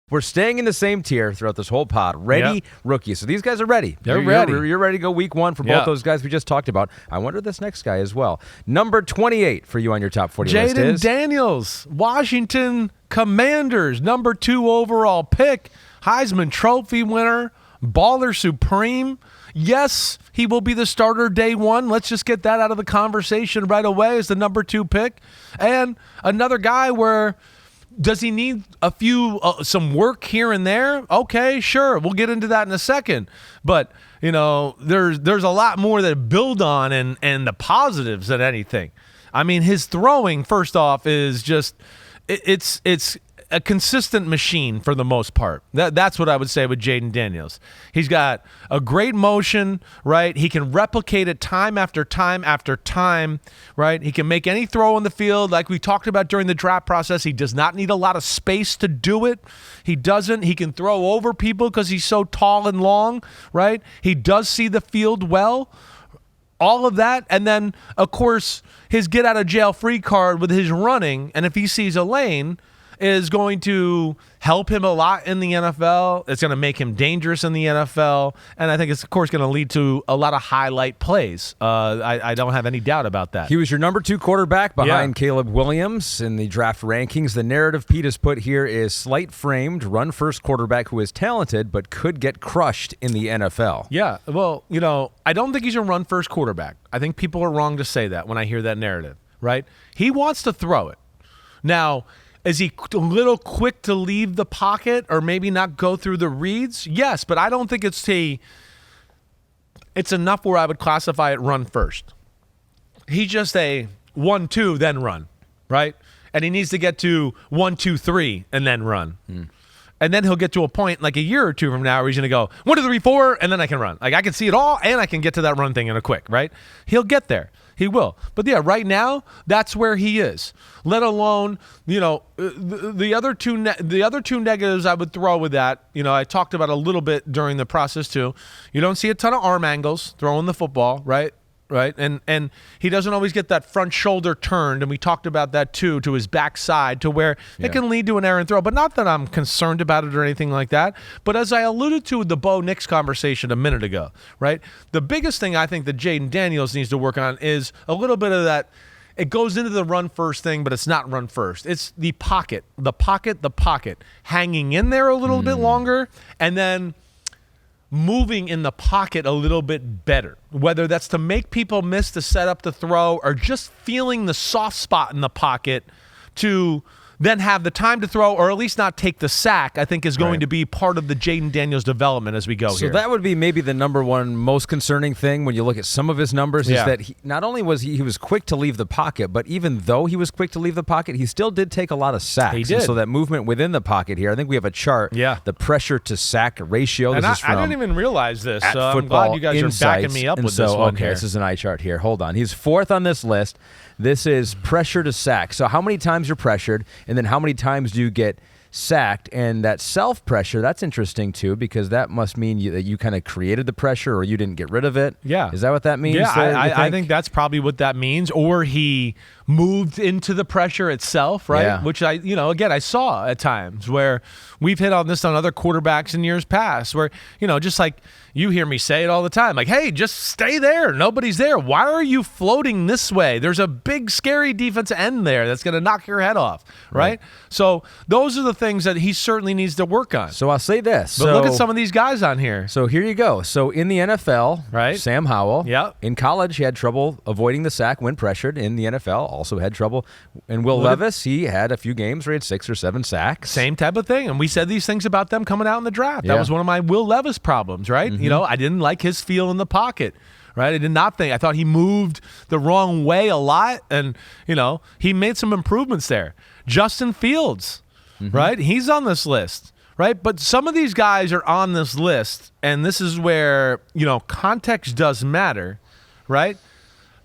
We're staying in the same tier throughout this whole pod. Ready, rookies. So these guys are ready. They're ready. You're ready to go week one for both those guys we just talked about. I wonder this next guy as well. Number 28 for you on your top 40 list is Jayden Daniels, Washington Commanders, number 2 overall pick, Heisman Trophy winner, baller supreme. Yes, he will be the starter day one. Let's just get that out of the conversation right away as the number 2 pick. And another guy where... does he need some work here and there? Okay, sure. We'll get into that in a second. But, there's a lot more that build on and the positives than anything. I mean, his throwing, first off, is just it's a consistent machine for the most part. That's what I would say with Jayden Daniels. He's got a great motion, right? He can replicate it time after time after time, right? He can make any throw on the field like we talked about during the draft process. He does not need a lot of space to do it. He doesn't. He can throw over people because he's so tall and long, right? He does see the field well. All of that, and then, of course, his get-out-of-jail-free card with his running, and if he sees a lane, is going to help him a lot in the NFL. It's going to make him dangerous in the NFL. And I think it's, of course, going to lead to a lot of highlight plays. I don't have any doubt about that. He was your number 2 quarterback behind Caleb Williams in the draft rankings. The narrative Pete has put here is slight-framed, run-first quarterback who is talented but could get crushed in the NFL. Yeah, well, I don't think he's a run-first quarterback. I think people are wrong to say that when I hear that narrative, right? He wants to throw it. Now, is he a little quick to leave the pocket or maybe not go through the reads? Yes, but I don't think it's enough where I would classify it run first. He's just a 1-2, then run, right? And he needs to get to 1-2-3 and then run. And then he'll get to a point like a year or two from now where he's going to go 1, 2, 3, 4, and then I can run. Like I can see it all and I can get to that run thing in a quick, right? He'll get there. He will. But yeah, right now, that's where he is. Let alone, the other two negatives I would throw with that, I talked about a little bit during the process too. You don't see a ton of arm angles throwing the football, right? Right, and he doesn't always get that front shoulder turned, and we talked about that too, to his backside, to where it can lead to an errant throw. But not that I'm concerned about it or anything like that. But as I alluded to with the Bo Nix conversation a minute ago, right, the biggest thing I think that Jayden Daniels needs to work on is a little bit of that. It goes into the run first thing, but it's not run first. It's the pocket, hanging in there a little bit longer, and then moving in the pocket a little bit better, whether that's to make people miss the setup to throw or just feeling the soft spot in the pocket to then have the time to throw or at least not take the sack, I think is going to be part of the Jayden Daniels development as we go here. So that would be maybe the number one most concerning thing when you look at some of his numbers is that not only was he was quick to leave the pocket, but even though he was quick to leave the pocket, he still did take a lot of sacks. He did. And so that movement within the pocket here, I think we have a chart, the pressure to sack ratio. And this is from I didn't even realize this, so I'm glad you guys are backing me up with this one here. This is an eye chart here. Hold on. He's 4th on this list. This is pressure to sack. So how many times you're pressured, and then how many times do you get sacked? And that self-pressure, that's interesting too, because that must mean that you kind of created the pressure or you didn't get rid of it. Yeah. Is that what that means? Yeah, I think that's probably what that means. Or he moved into the pressure itself, right? Yeah. Which I saw at times where we've hit on this on other quarterbacks in years past where, just like you hear me say it all the time, like, hey, just stay there. Nobody's there. Why are you floating this way? There's a big, scary defensive end there that's going to knock your head off, right? So those are the things that he certainly needs to work on. So I'll say this. But look at some of these guys on here. So here you go. So in the NFL, right? Sam Howell. Yep. In college, he had trouble avoiding the sack when pressured. In the NFL, also had trouble. And Will Levis, he had a few games where he had 6 or 7 sacks. Same type of thing. And we said these things about them coming out in the draft. That was one of my Will Levis problems, right? I didn't like his feel in the pocket. Right? I thought he moved the wrong way a lot. And, he made some improvements there. Justin Fields, right? He's on this list, right? But some of these guys are on this list, and this is where, context does matter, right?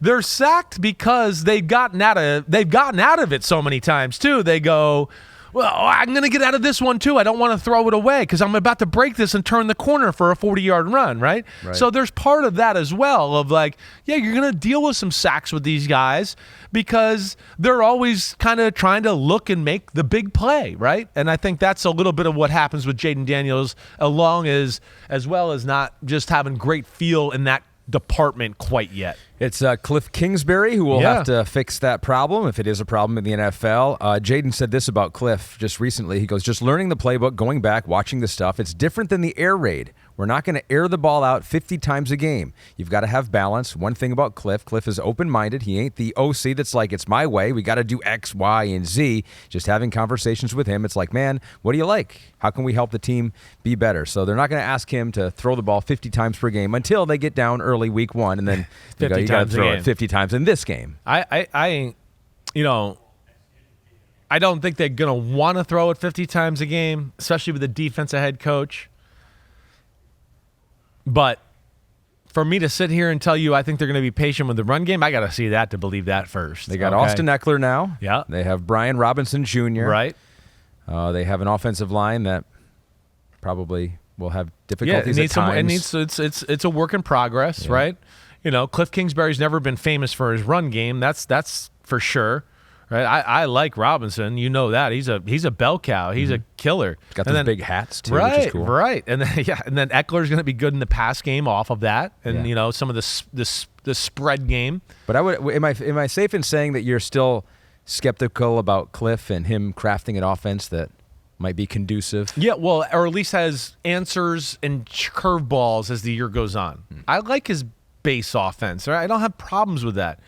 They're sacked because they've gotten out of it so many times too. They go, well, I'm going to get out of this one too. I don't want to throw it away because I'm about to break this and turn the corner for a 40-yard run, right? So there's part of that as well of like, yeah, you're going to deal with some sacks with these guys because they're always kind of trying to look and make the big play, right? And I think that's a little bit of what happens with Jayden Daniels, as well as not just having great feel in that department quite yet. It's Cliff Kingsbury who will have to fix that problem if it is a problem in the NFL. Jayden said this about Cliff just recently. He goes, just learning the playbook, going back, watching the stuff. It's different than the air raid. We're not going to air the ball out 50 times a game. You've got to have balance. One thing about Cliff is open-minded. He ain't the OC that's like, it's my way. We got to do X, Y, and Z. Just having conversations with him, it's like, man, what do you like? How can we help the team be better? So they're not going to ask him to throw the ball 50 times per game until they get down early week one, and then you got to throw it 50 times in this game. I don't think they're going to want to throw it 50 times a game, especially with the defensive head coach. But for me to sit here and tell you I think they're going to be patient with the run game, I got to see that to believe that first. They got Austin Eckler now. Yeah. They have Brian Robinson Jr. Right. They have an offensive line that probably will have difficulties at times. It's a work in progress, right? You know, Cliff Kingsbury's never been famous for his run game. That's for sure. Right? I like Robinson. You know that. He's a bell cow. He's a killer. Got those big hats too, right, which is cool. Right. And then Eckler's going to be good in the pass game off of that, and you know, some of the spread game. But am I safe in saying that you're still skeptical about Cliff and him crafting an offense that might be conducive? Yeah, well, or at least has answers and curveballs as the year goes on. I like his base offense. Right? I don't have problems with that.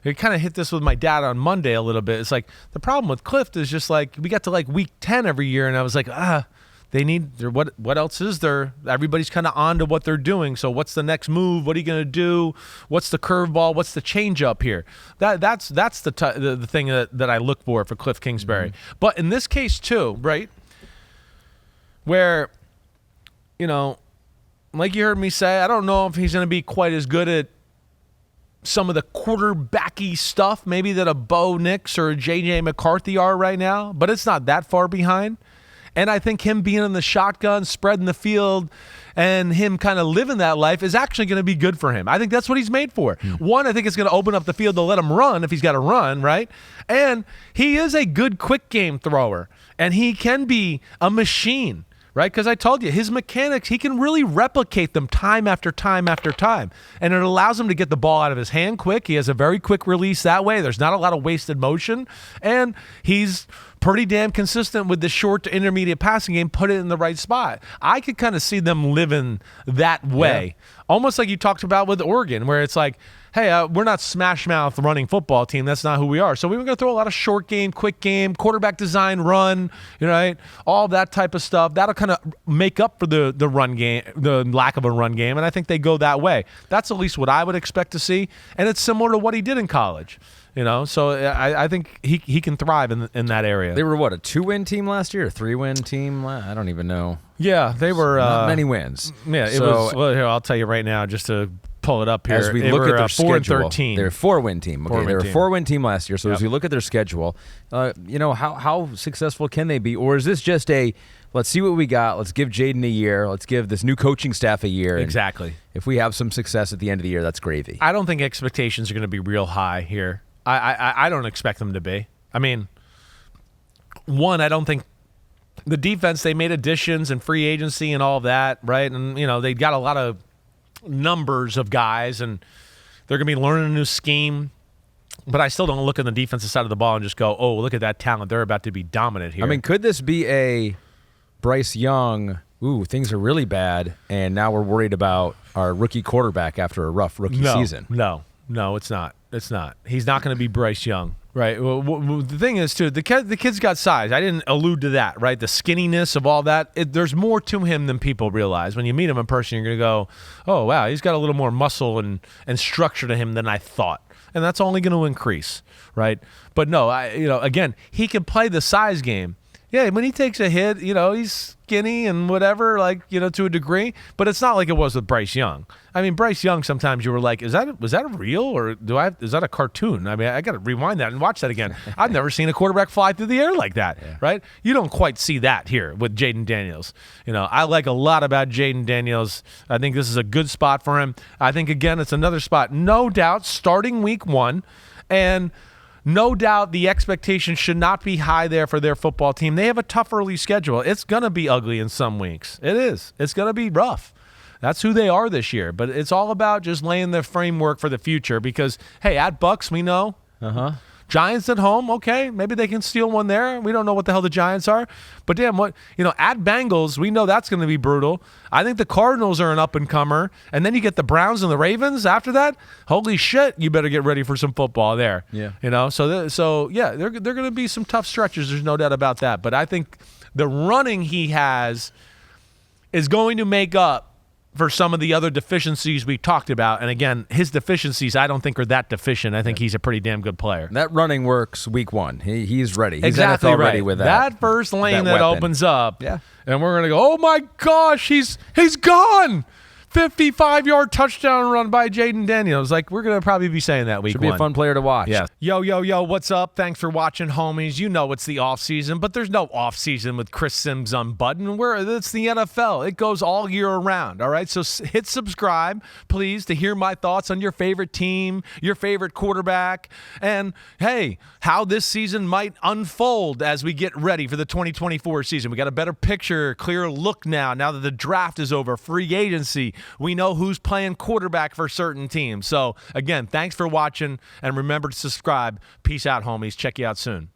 I kind of hit this with my dad on Monday a little bit. It's like the problem with Cliff is just like we got to like week 10 every year, and I was like, they need what else is there? Everybody's kind of on to what they're doing. So what's the next move? What are you going to do? What's the curveball? What's the change up here? That's the thing that I look for Cliff Kingsbury. But in this case too, right, where, you know, like you heard me say, I don't know if he's going to be quite as good at some of the quarterbacky stuff maybe that a Bo Nix or a J.J. McCarthy are right now, but it's not that far behind. And I think him being in the shotgun, spreading the field, and him kind of living that life is actually going to be good for him. I think that's what he's made for. One, I think it's going to open up the field to let him run if he's got to run, right? And he is a good quick game thrower, and he can be a machine. Right? Because I told you, his mechanics, he can really replicate them time after time after time. And it allows him to get the ball out of his hand quick. He has a very quick release that way. There's not a lot of wasted motion. And he's pretty damn consistent with the short to intermediate passing game, put it in the right spot. I could kind of see them living that way. Almost like you talked about with Oregon, where it's like, hey, we're not smash mouth running football team. That's not who we are. So we were going to throw a lot of short game, quick game, quarterback design, run, right? All that type of stuff. That'll kind of make up for the run game, the lack of a run game. And I think they go that way. That's at least what I would expect to see. And it's similar to what he did in college. You know, so I think he can thrive in that area. They were what, a 2-win team last year, a 3-win team? I don't even know. Yeah, they were not many wins. Yeah, it was. Well, here I'll tell you right now, just to pull it up here. As we look at their 4-13. They're a 4-win team. Okay, they're a 4-win team last year. So as we look at their schedule, you know, how successful can they be, or is this just a let's see what we got. Let's give Jayden a year. Let's give this new coaching staff a year. Exactly. If we have some success at the end of the year, that's gravy. I don't think expectations are going to be real high here. I don't expect them to be. I mean, one, I don't think the defense, they made additions and free agency and all that, right? And, you know, they got a lot of numbers of guys, and they're going to be learning a new scheme. But I still don't look at the defensive side of the ball and just go, oh, look at that talent. They're about to be dominant here. I mean, could this be a Bryce Young, things are really bad, and now we're worried about our rookie quarterback after a rough rookie season? No, it's not. It's not. He's not going to be Bryce Young, right? Well, the thing is, too, the kid's got size. I didn't allude to that, right? The skinniness of all that. There's more to him than people realize. When you meet him in person, you're going to go, oh, wow, he's got a little more muscle and structure to him than I thought. And that's only going to increase, right? But no, again, he can play the size game. Yeah, when he takes a hit, he's skinny and whatever, to a degree. But it's not like it was with Bryce Young. I mean, Bryce Young, sometimes you were like, was that real or is that a cartoon? I mean, I got to rewind that and watch that again. I've never seen a quarterback fly through the air like that, right? You don't quite see that here with Jayden Daniels. I like a lot about Jayden Daniels. I think this is a good spot for him. I think, again, it's another spot, no doubt, starting week 1. And no doubt the expectation should not be high there for their football team. They have a tough early schedule. It's going to be ugly in some weeks. It is. It's going to be rough. That's who they are this year. But it's all about just laying the framework for the future because, hey, at Bucks, we know. Giants at home, okay, maybe they can steal one there. We don't know what the hell the Giants are. But damn, at Bengals, we know that's going to be brutal. I think the Cardinals are an up-and-comer. And then you get the Browns and the Ravens after that. Holy shit, you better get ready for some football there. Yeah. So they're going to be some tough stretches. There's no doubt about that. But I think the running he has is going to make up for some of the other deficiencies we talked about. And again, his deficiencies I don't think are that deficient. I think he's a pretty damn good player. That running works week 1. He's ready. He's exactly NFL right. ready with that. That first lane that opens up. Yeah. And we're going to go, oh my gosh, he's gone. 55-yard touchdown run by Jayden Daniels. We're going to probably be saying that week 1. Should be a fun player to watch. Yeah. Yo, what's up? Thanks for watching, homies. You know it's the off-season, but there's no off-season with Chris Simms Unbuttoned. It's the NFL. It goes all year around, all right? So hit subscribe, please, to hear my thoughts on your favorite team, your favorite quarterback, and, hey, how this season might unfold as we get ready for the 2024 season. We got a better picture, clearer look now that the draft is over, free agency. We know who's playing quarterback for certain teams. So, again, thanks for watching, and remember to subscribe. Peace out, homies. Check you out soon.